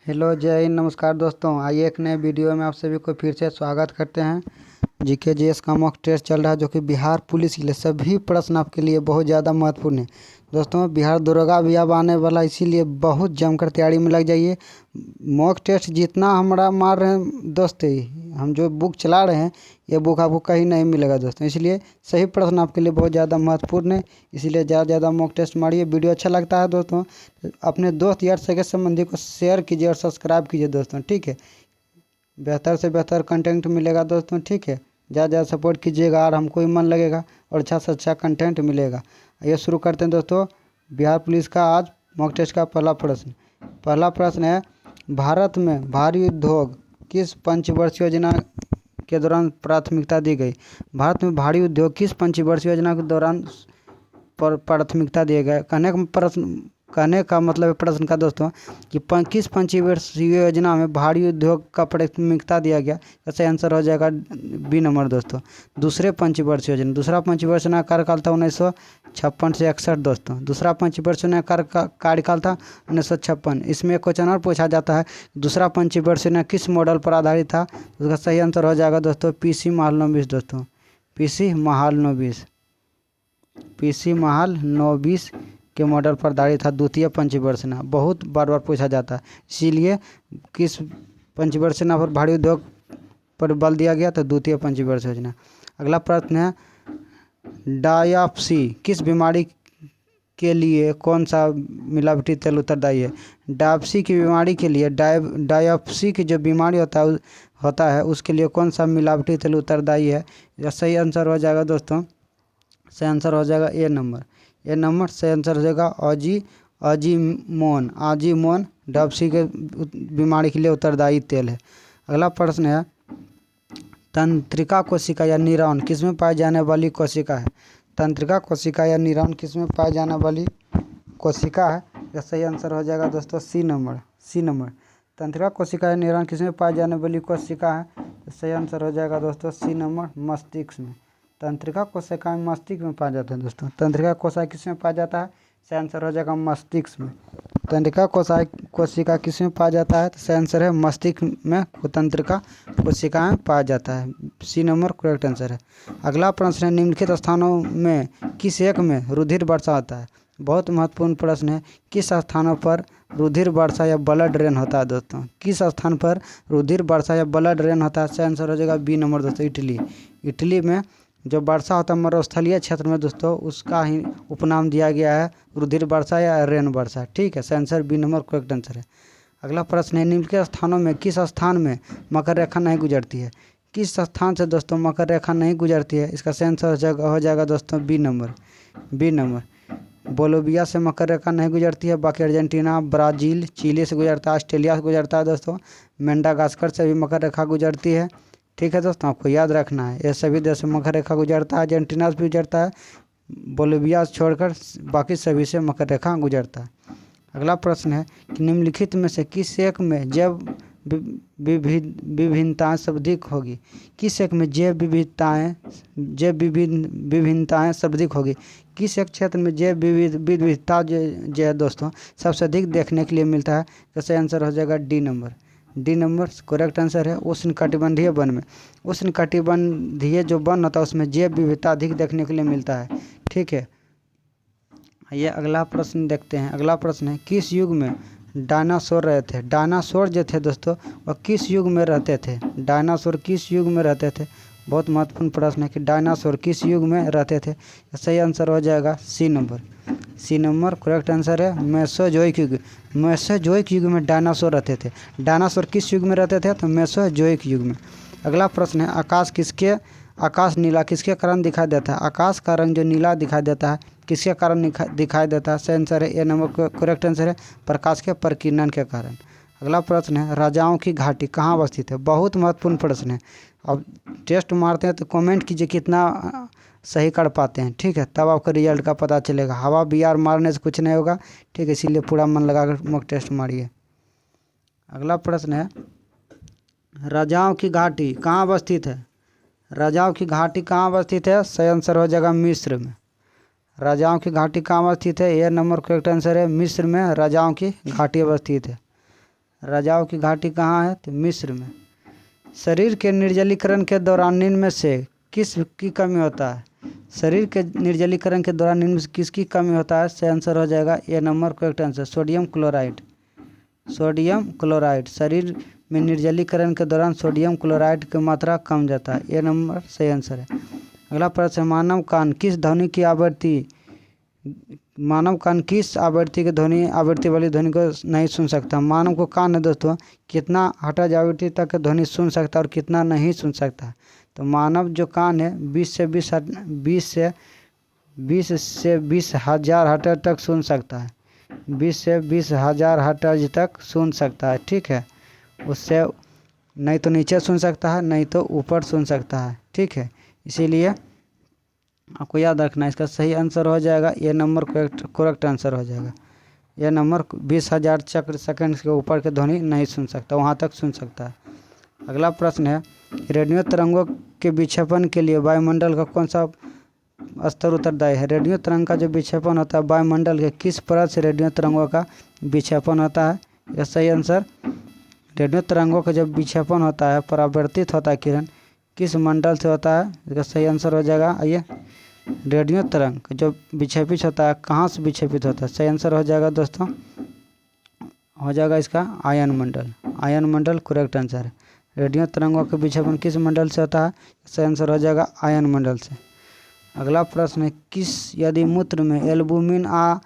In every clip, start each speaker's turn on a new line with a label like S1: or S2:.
S1: Hello, जय हिंद, नमस्कार दोस्तों। आइए एक नए वीडियो में आप सभी को फिर से स्वागत करते हैं। जीके जीएस का मॉक टेस्ट चल रहा है जो कि बिहार पुलिस के लिए सभी प्रश्न आपके लिए बहुत ज़्यादा महत्वपूर्ण है। दोस्तों, बिहार दरोगा भी अब आने वाला, इसीलिए बहुत जमकर तैयारी में लग जाइए। मॉक टेस्ट जितना हमारा मार रहे हैं दोस्त, हम जो बुक चला रहे हैं ये बुक आपको कहीं नहीं मिलेगा दोस्तों, इसलिए सही प्रश्न आपके लिए बहुत ज़्यादा महत्वपूर्ण है। इसलिए ज़्यादा मॉक टेस्ट मारिए। वीडियो अच्छा लगता है दोस्तों अपने दोस्त यार सगे संबंधी को शेयर कीजिए और सब्सक्राइब कीजिए दोस्तों, ठीक है। बेहतर से बेहतर कंटेंट मिलेगा दोस्तों, ठीक है। ज़्यादा सपोर्ट कीजिएगा और हमको भी मन लगेगा और अच्छा से अच्छा कंटेंट मिलेगा। आइए शुरू करते हैं दोस्तों। बिहार पुलिस का आज मॉक टेस्ट का पहला प्रश्न है, भारत में भारी उद्योग किस पंचवर्षीय योजना के दौरान प्राथमिकता दी गई। भारत में भारी उद्योग किस पंचवर्षीय योजना के दौरान प्राथमिकता दिए गए। कहने का मतलब है प्रश्न का दोस्तों कि किस पंचवर्षीय योजना में भारी उद्योग का प्राथमिकता दिया गया। ऐसा आंसर हो जाएगा बी नंबर दोस्तों, दूसरा पंचवर्षीय योजना कार्यकाल था 1956 से 61 दोस्तों। दूसरा पंचवर्षीय योजना कार्यकाल था 1956। इसमें क्वेश्चन और पूछा जाता है दूसरा पंचवर्षीय योजना किस मॉडल पर आधारित था। उसका सही आंसर हो जाएगा दोस्तों पीसी महाल 29 दोस्तों, पीसी महाल 29 के मॉडल पर आधारित था द्वितीय पंचवर्षीय योजना। बहुत बार पूछा जाता है, इसीलिए किस पंचवर्षीय योजना पर भारी उद्योग पर बल दिया गया तो द्वितीय पंचवर्षीय योजना। अगला प्रश्न है, डायप्सी किस बीमारी के लिए कौन सा मिलावटी तेल उत्तरदायी है। डायप्सी की बीमारी के लिए डायप्सी की जो बीमारी होता है उसके लिए कौन सा मिलावटी तेल उत्तरदायी है। सही आंसर हो जाएगा दोस्तों, सही आंसर हो जाएगा ए नंबर सही आंसर हो जाएगा आजीमोन डायप्सी के बीमारी के लिए उत्तरदायी तेल है। अगला प्रश्न है, तंत्रिका कोशिका या न्यूरॉन किसमें पाई जाने वाली कोशिका है। तंत्रिका कोशिका या न्यूरॉन किसमें पाई जाने वाली कोशिका है। यह सही आंसर हो जाएगा दोस्तों सी नंबर तंत्रिका कोशिका या न्यूरॉन किसमें पाई जाने वाली कोशिका है। सही आंसर हो जाएगा दोस्तों सी नंबर मस्तिष्क में। तंत्रिका कोशिका मस्तिष्क में पाया जाता है दोस्तों। तंत्रिका कोशिका किसमें पाया जाता है, सही आंसर हो जाएगा मस्तिष्क में। तंत्रिका कोशिका किसमें पाया जाता है तो सही आंसर है मस्तिष्क में तंत्रिका कोशिकाएं पाया जाता है। सी नंबर करेक्ट आंसर है। अगला प्रश्न है, निम्नलिखित स्थानों में किस एक में रुधिर वर्षा होता है। बहुत महत्वपूर्ण प्रश्न है, किस स्थानों पर रुधिर वर्षा या ब्लड रेन होता है दोस्तों। किस स्थान पर रुधिर वर्षा या ब्लड रेन होता है। सही आंसर हो जाएगा बी नंबर दोस्तों इटली में जो वर्षा होता है मरुस्थलीय क्षेत्र में दोस्तों, उसका ही उपनाम दिया गया है रुधिर वर्षा या रेन वर्षा, ठीक है। सही answer B number correct answer है। अगला प्रश्न है, निम्नलिखित स्थानों में किस स्थान में मकर रेखा नहीं गुजरती है। किस स्थान से दोस्तों मकर रेखा नहीं गुजरती है। इसका सही आंसर हो जाएगा दोस्तों बी नंबर बोलोविया से मकर रेखा नहीं गुजरती है, बाकी अर्जेंटीना, ब्राज़ील, चिली से गुजरता है, ऑस्ट्रेलिया से गुजरता है दोस्तों, मेडागास्कर से भी मकर रेखा गुजरती है, ठीक है दोस्तों। आपको याद रखना है ये सभी देश से मकर रेखा गुजरता है। अर्जेंटीना से भी गुजरता है, बोलिविया छोड़कर बाकी सभी से मकर रेखा गुजरता है। अगला प्रश्न है कि निम्नलिखित में से किस एक में जैव विभिन्नताएँ सर्वाधिक होगी। किस एक में जैव विभिन्नताएँ सर्वाधिक होगी। किस एक क्षेत्र में जैव विविधता जो है दोस्तों सबसे अधिक देखने के लिए मिलता है। जैसे आंसर हो जाएगा डी नंबर करेक्ट आंसर है। उष्णकटिबंधीय वन में, उष्णकटिबंधीय जो वन होता है उसमें जैव विविधता अधिक देखने के लिए मिलता है, ठीक है। ये अगला प्रश्न देखते हैं। अगला प्रश्न है, किस युग में डायनासोर रहे थे। डायनासोर जो थे दोस्तों वह किस युग में रहते थे। डायनासोर किस युग में रहते थे। बहुत महत्वपूर्ण प्रश्न है कि डायनासोर किस युग में रहते थे। सही आंसर हो जाएगा सी नंबर करेक्ट आंसर है मेसोजोइक युग में डायनासोर रहते थे। डायनासोर किस युग में रहते थे तो मेसोजोइक युग में। अगला प्रश्न है, आकाश नीला किसके कारण दिखाई देता है। आकाश का रंग जो नीला दिखाई देता है किसके कारण दिखाई देता है। सही आंसर है ए नंबर करेक्ट आंसर है प्रकाश के प्रकीर्णन के कारण। अगला प्रश्न है, राजाओं की घाटी कहाँ अवस्थित है। बहुत महत्वपूर्ण प्रश्न है। अब टेस्ट मारते हैं तो कमेंट कीजिए कितना सही कर पाते हैं, ठीक है, तब आपको रिजल्ट का पता चलेगा। हवा बीआर मारने से कुछ नहीं होगा, ठीक है, इसीलिए पूरा मन लगाकर मॉक टेस्ट मारिए। अगला प्रश्न है, राजाओं की घाटी कहाँ अवस्थित है। राजाओं की घाटी कहाँ अवस्थित है। सही आंसर हो जाएगा मिस्र में। राजाओं की घाटी कहाँ अवस्थित है। ए नंबर करेक्ट आंसर है मिस्र में राजाओं की घाटी अवस्थित है। राजाओं की घाटी कहाँ है? तो मिस्र में। शरीर के निर्जलीकरण के दौरान निम्न में से किस की कमी होता है? शरीर के निर्जलीकरण के दौरान निम्न में से किसकी कमी होता है? से आंसर हो जाएगा A number correct answer, sodium chloride. Sodium chloride, शरीर में निर्जलीकरण के दौरान सोडियम क्लोराइड की मात्रा कम जाता है। ए नंबर सही आंसर है। अगला प्रश्न है, मानव कान किस ध्वनि की आवृत्ति के ध्वनि आवृत्ति वाली ध्वनि को नहीं सुन सकता? मानव को कान है दोस्तों, कितना हर्ट्ज आवृत्ति तक की ध्वनि सुन सकता है और कितना नहीं सुन सकता है। तो मानव जो कान है 20 से 20 हज़ार हर्ट्ज तक सुन सकता है। 20 से 20 हज़ार हर्ट्ज तक सुन सकता है, ठीक है। उससे नहीं तो नीचे सुन सकता है, नहीं तो ऊपर सुन सकता है, ठीक है। इसीलिए आपको याद रखना है, इसका सही आंसर हो जाएगा ये नंबर करेक्ट आंसर हो जाएगा। यह नंबर 20,000 चक्र सेकंड के ऊपर के ध्वनि नहीं सुन सकता, वहाँ तक सुन सकता है। अगला प्रश्न है, रेडियो तरंगों के विक्षेपण के लिए वायुमंडल का कौन सा स्तर उत्तरदायी है? रेडियो तरंग का जो विक्षेपण होता है वायुमंडल के किस परत से रेडियो तरंगों का विक्षेपण होता है? यह सही आंसर, रेडियो तरंगों का जब विक्षेपण होता है, परावर्तित होता है किरण, किस मंडल से होता है? इसका सही आंसर हो जाएगा, आइए, रेडियो तरंग जो विक्षेपित होता है कहाँ से विक्षेपित होता है? सही आंसर हो जाएगा दोस्तों, हो जाएगा इसका आयन मंडल। आयन मंडल करेक्ट आंसर है। रेडियो तरंगों का विक्षेपण किस मंडल से होता है? सही आंसर हो जाएगा आयन मंडल से। अगला प्रश्न है, यदि मूत्र में एल्बुमिन आ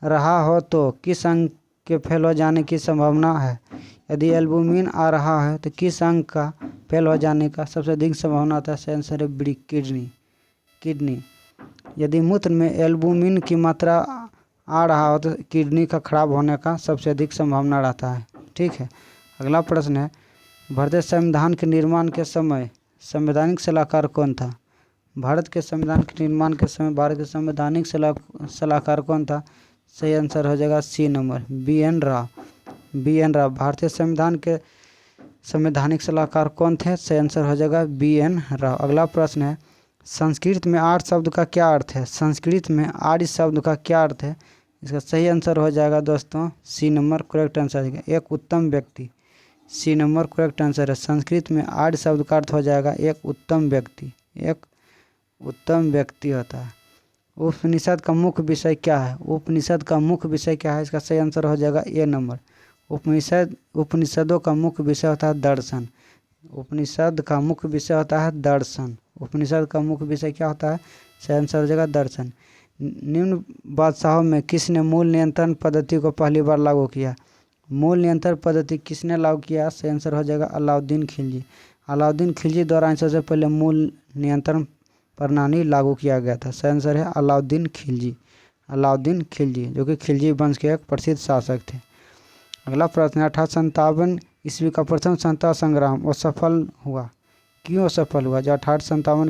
S1: रहा हो तो किस अंग के फेल हो जाने की संभावना है? यदि एल्बुमिन आ रहा है तो किस अंग का फेल हो जाने का सबसे अधिक संभावना होता है? सही आंसर है बी, किडनी। यदि मूत्र में एल्बुमिन की मात्रा आ रहा हो तो किडनी का खराब होने का सबसे अधिक संभावना रहता है, ठीक है। अगला प्रश्न है, भारतीय संविधान के निर्माण के समय संवैधानिक सलाहकार कौन था? भारत के संविधान के निर्माण के समय भारत के संवैधानिक सलाहकार कौन था? सही आंसर हो जाएगा C number, B N Rao. भारतीय संविधान के संवैधानिक सलाहकार कौन थे? सही आंसर हो जाएगा बी एन राव। अगला प्रश्न है, संस्कृत में आर्य शब्द का क्या अर्थ है? संस्कृत में आर्य शब्द का क्या अर्थ है? इसका सही आंसर हो जाएगा दोस्तों सी नंबर करेक्ट आंसर है, एक उत्तम व्यक्ति। सी नंबर करेक्ट आंसर है। संस्कृत में आर्य शब्द का अर्थ हो जाएगा एक उत्तम व्यक्ति, एक उत्तम व्यक्ति होता है। उपनिषद का मुख्य विषय क्या है? उपनिषद का मुख्य विषय क्या है? इसका सही आंसर हो जाएगा ए नंबर, उपनिषदों का मुख्य विषय होता है दर्शन। उपनिषद का मुख्य विषय होता है दर्शन। उपनिषद का मुख्य विषय क्या होता है? सही आंसर हो जाएगा दर्शन। निम्न बादशाहों में किसने मूल नियंत्रण पद्धति को पहली बार लागू किया? मूल नियंत्रण पद्धति किसने लागू किया? सही आंसर हो जाएगा अलाउद्दीन खिलजी। अलाउद्दीन खिलजी द्वारा सबसे पहले मूल नियंत्रण प्रणाली लागू किया गया था। सही आंसर है अलाउद्दीन खिलजी, जो कि खिलजी वंश के एक प्रसिद्ध शासक थे। अगला प्रश्न है, 1857 ईस्वी का प्रथम स्वतंत्रता संग्राम असफल हुआ, क्यों असफल हुआ? जो 1857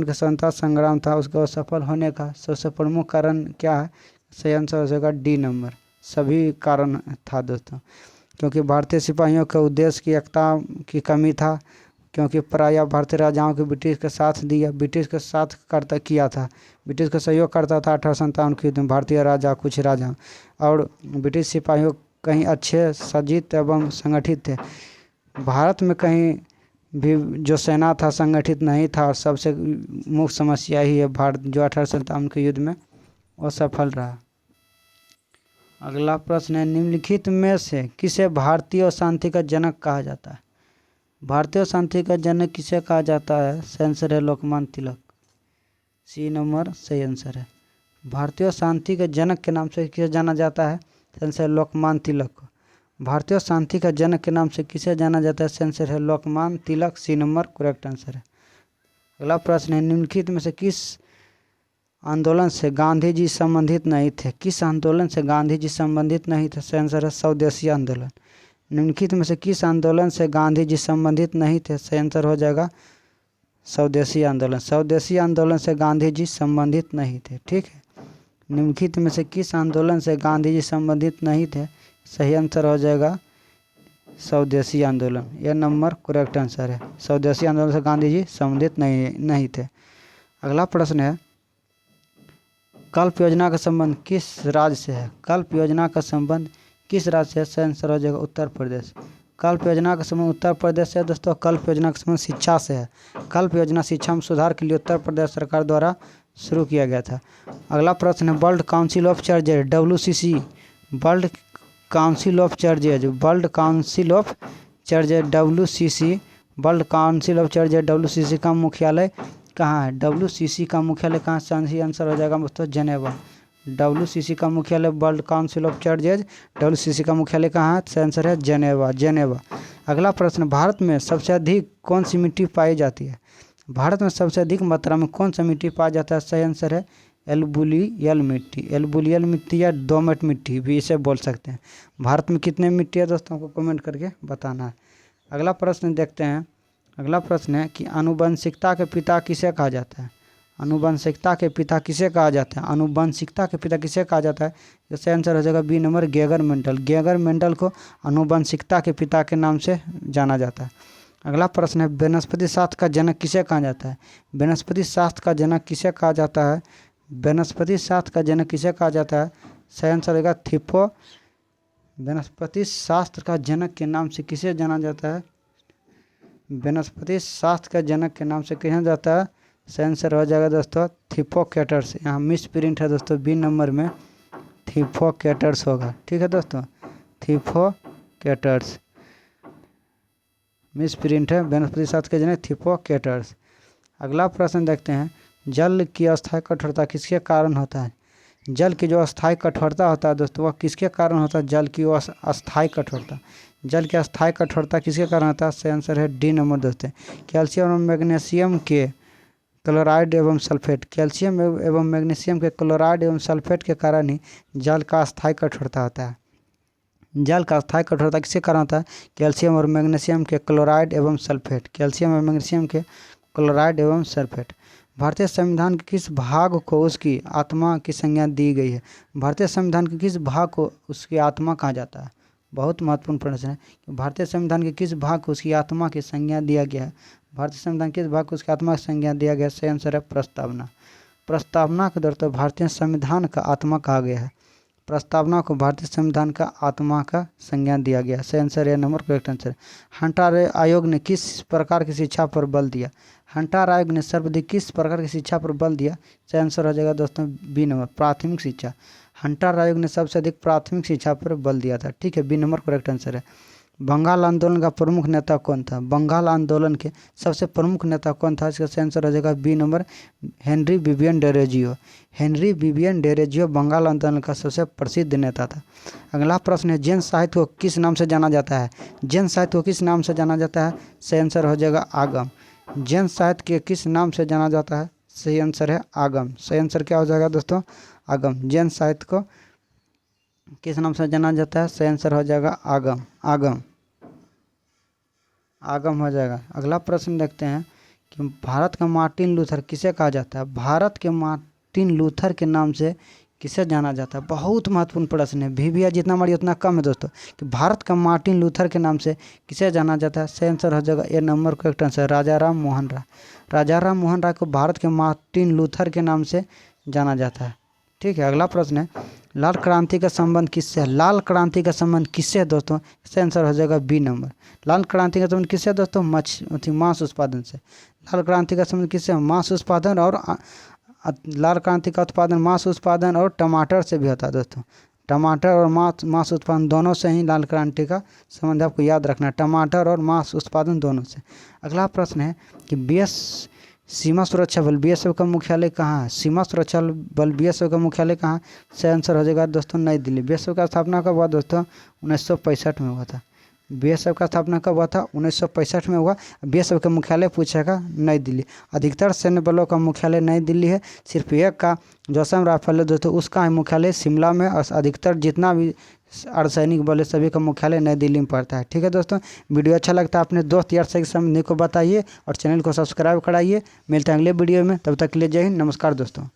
S1: के स्वतंत्रता संग्राम था उसका असफल होने का सबसे प्रमुख कारण क्या है? सही आंसर हो जाएगा डी नंबर, सभी कारण था दोस्तों। क्योंकि भारतीय सिपाहियों के उद्देश्य की एकता की कमी था, क्योंकि प्रायः भारतीय राजाओं के ब्रिटिश के साथ किया था, ब्रिटिश का सहयोग करता था 1857 के युद्ध में भारतीय राजा, कुछ राजा, और ब्रिटिश सिपाहियों कहीं अच्छे सज्जित एवं संगठित थे। भारत में कहीं भी जो सेना था संगठित नहीं था, और सबसे मुख्य समस्या ही है भारत जो 1857 के युद्ध में असफल रहा। अगला प्रश्न है, निम्नलिखित में से किसे भारतीय शांति का जनक कहा जाता है? भारतीय शांति का जनक किसे कहा जाता है? सही आंसर है लोकमान्य तिलक, सी नंबर सही आंसर है। भारतीय शांति के जनक के नाम से किसे जाना जाता है? सही आंसर है लोकमान्य तिलक को। भारतीय शांति का जनक के नाम से किसे जाना जाता है? सही आंसर है लोकमान्य तिलक, सी नंबर करेक्ट आंसर है। अगला प्रश्न है, निम्नलिखित में से किस आंदोलन से गांधी जी संबंधित नहीं थे? किस आंदोलन से गांधी जी संबंधित नहीं थे? सही आंसर है स्वदेशी आंदोलन। निम्नलिखित में से किस आंदोलन से गांधी जी संबंधित नहीं थे? सही आंसर हो जाएगा स्वदेशी आंदोलन। स्वदेशी आंदोलन से गांधी जी संबंधित नहीं थे, ठीक है। निम्नलिखित में से किस आंदोलन से गांधी जी संबंधित नहीं थे? सही आंसर हो जाएगा स्वदेशी आंदोलन, यह नंबर करेक्ट आंसर है। स्वदेशी आंदोलन से गांधी जी संबंधित नहीं थे। अगला प्रश्न है, कल्प योजना का संबंध किस राज्य से है? कल्प योजना का संबंध किस राज्य से? सही आंसर हो जाएगा उत्तर प्रदेश। कल्प योजना का संबंध उत्तर प्रदेश से दोस्तों। कल्प योजना का संबंध शिक्षा से है। कल्प योजना शिक्षा में सुधार के लिए उत्तर प्रदेश सरकार द्वारा शुरू किया गया था। अगला प्रश्न है world council of churches WCC। World council of churches WCC world council of churches WCC का मुख्यालय कहाँ है? WCC का मुख्यालय कहाँ? सही आंसर हो जाएगा दोस्तों जेनेवा। WCC का मुख्यालय world council of churches WCC का मुख्यालय कहाँ है? सही आंसर है जेनेवा। अगला प्रश्न भारत में सबसे अधिक कौन सी मिट्टी पाई जाती है? भारत में सबसे अधिक मात्रा में कौन सा मिट्टी पाया जाता है? सही आंसर है एल्युवियल मिट्टी या दोमट मिट्टी भी इसे बोल सकते हैं। भारत में कितने मिट्टी है दोस्तों को कमेंट करके बताना है। अगला प्रश्न देखते हैं। अगला प्रश्न है कि आनुवंशिकता के पिता किसे कहा जाता है? आनुवंशिकता के पिता किसे कहा जाता है? आनुवंशिकता के पिता किसे कहा जाता है? इसका आंसर हो जाएगा बी नंबर गेगर मेंडल को आनुवंशिकता के पिता के नाम से जाना जाता है। अगला प्रश्न है वनस्पति शास्त्र का जनक किसे कहा जाता है? वनस्पति शास्त्र का जनक किसे कहा जाता है? वनस्पति शास्त्र का जनक किसे कहा जाता है? सही आंसर होगा थिप्पो। वनस्पति शास्त्र का जनक के नाम से किसे जाना जाता है? वनस्पति शास्त्र का जनक के नाम से किसे जाता है? सही आंसर हो जाएगा दोस्तों थिप्पोक्रेटस। यहाँ मिस प्रिंट है दोस्तों बी नंबर में थिप्पोक्रेटस होगा। ठीक है दोस्तों थिप्पोक्रेटस मिस प्रिंट है। वनस्पति शास्त्र के जनक थिप्पोक्रेटस। अगला प्रश्न देखते हैं जल की अस्थायी कठोरता किसके कारण होता है? जल की जो अस्थायी कठोरता होता है दोस्तों वह किसके कारण होता है? जल की अस्थायी कठोरता अस्थायी कठोरता किसके कारण होता है? सही आंसर है डी नंबर दोस्तों कैल्शियम और मैग्नीशियम के क्लोराइड एवं सल्फेट। कैल्शियम एवं मैग्नीशियम के क्लोराइड एवं सल्फेट के कारण ही जल का अस्थायी कठोरता होता है। जल का अस्थायी कठोरता किसके कारण होता है? कैल्शियम और मैग्नीशियम के क्लोराइड एवं सल्फेट। भारतीय संविधान के किस भाग को उसकी आत्मा की संज्ञा दी गई है? भारतीय संविधान के किस भाग को उसकी आत्मा कहा जाता है? बहुत महत्वपूर्ण प्रश्न है कि भारतीय संविधान के किस भाग को उसकी आत्मा की संज्ञा दिया गया है? भारतीय संविधान किस भाग को उसकी आत्मा की संज्ञा दिया गया? सही आंसर है प्रस्तावना के द्वारा भारतीय संविधान का आत्मा कहा गया है। प्रस्तावना को भारतीय संविधान का आत्मा का संज्ञान दिया गया। सही आंसर है नंबर करेक्ट आंसर। हंटर आयोग ने किस प्रकार की शिक्षा पर बल दिया? हंटर आयोग ने सर्वाधिक किस प्रकार की शिक्षा पर बल दिया? सही आंसर हो जाएगा दोस्तों बी नंबर प्राथमिक शिक्षा। हंटर आयोग ने सबसे अधिक प्राथमिक शिक्षा पर बल दिया था। ठीक है बी नंबर करेक्ट आंसर है। बंगाल आंदोलन का प्रमुख नेता कौन था? बंगाल आंदोलन के सबसे प्रमुख नेता कौन था? इसका सही आंसर हो जाएगा B number Henry Vivian Derozio Bengal आंदोलन का सबसे प्रसिद्ध नेता था। अगला प्रश्न है जैन साहित्य को किस नाम से जाना जाता है? जैन साहित्य को किस नाम से जाना जाता है? सही आंसर हो जाएगा आगम। जैन साहित्य के किस नाम से जाना जाता है? सही आंसर है आगम। सही आंसर क्या हो जाएगा दोस्तों? आगम। जैन साहित्य को किस नाम से जाना जाता है? सही आंसर हो जाएगा आगम हो जाएगा। अगला प्रश्न देखते हैं कि भारत का मार्टिन लूथर किसे कहा जाता है? भारत के मार्टिन लूथर के नाम से किसे जाना जाता है? बहुत महत्वपूर्ण प्रश्न है। भी जितना मारिए उतना कम है दोस्तों कि भारत का मार्टिन लूथर के नाम से किसे जाना जाता है? सही आंसर हो जाएगा ए नंबर करेक्ट आंसर राजा राम मोहन राय को भारत के मार्टिन लूथर के नाम से जाना जाता है। ठीक है अगला प्रश्न है लाल क्रांति का संबंध किससे है? लाल क्रांति का संबंध किससे है दोस्तों? इसका आंसर हो जाएगा बी नंबर। लाल क्रांति का संबंध किससे है दोस्तों? मांस उत्पादन से। लाल क्रांति का संबंध किससे? मांस उत्पादन और लाल क्रांति का उत्पादन मांस उत्पादन और टमाटर से भी होता है दोस्तों। टमाटर और मांस उत्पादन दोनों से ही लाल क्रांति का संबंध आपको याद रखना है, टमाटर और मांस उत्पादन दोनों से। अगला प्रश्न है कि सीमा सुरक्षा बल BSF का मुख्यालय कहाँ है? सीमा सुरक्षा बल BSF का मुख्यालय कहाँ? सही आंसर हो जाएगा दोस्तों नई दिल्ली। BSF का स्थापना कब हुआ दोस्तों? 1965 में हुआ था। BSF का स्थापना कब हुआ था? 1965 में हुआ। BSF का मुख्यालय पूछेगा नई दिल्ली। अधिकतर सैन्य बलों का मुख्यालय नई दिल्ली है। सिर्फ एक का जोसम राफेल दोस्तों उसका मुख्यालय शिमला में और अधिकतर जितना भी अर्धसैनिक बल सभी का मुख्यालय नई दिल्ली में पड़ता है। ठीक है दोस्तों वीडियो अच्छा लगता है अपने दोस्त यार से समझने को बताइए और चैनल को सब्सक्राइब कराइए। मिलते हैं अगले वीडियो में, तब तक के लिए जय हिंद, नमस्कार दोस्तों।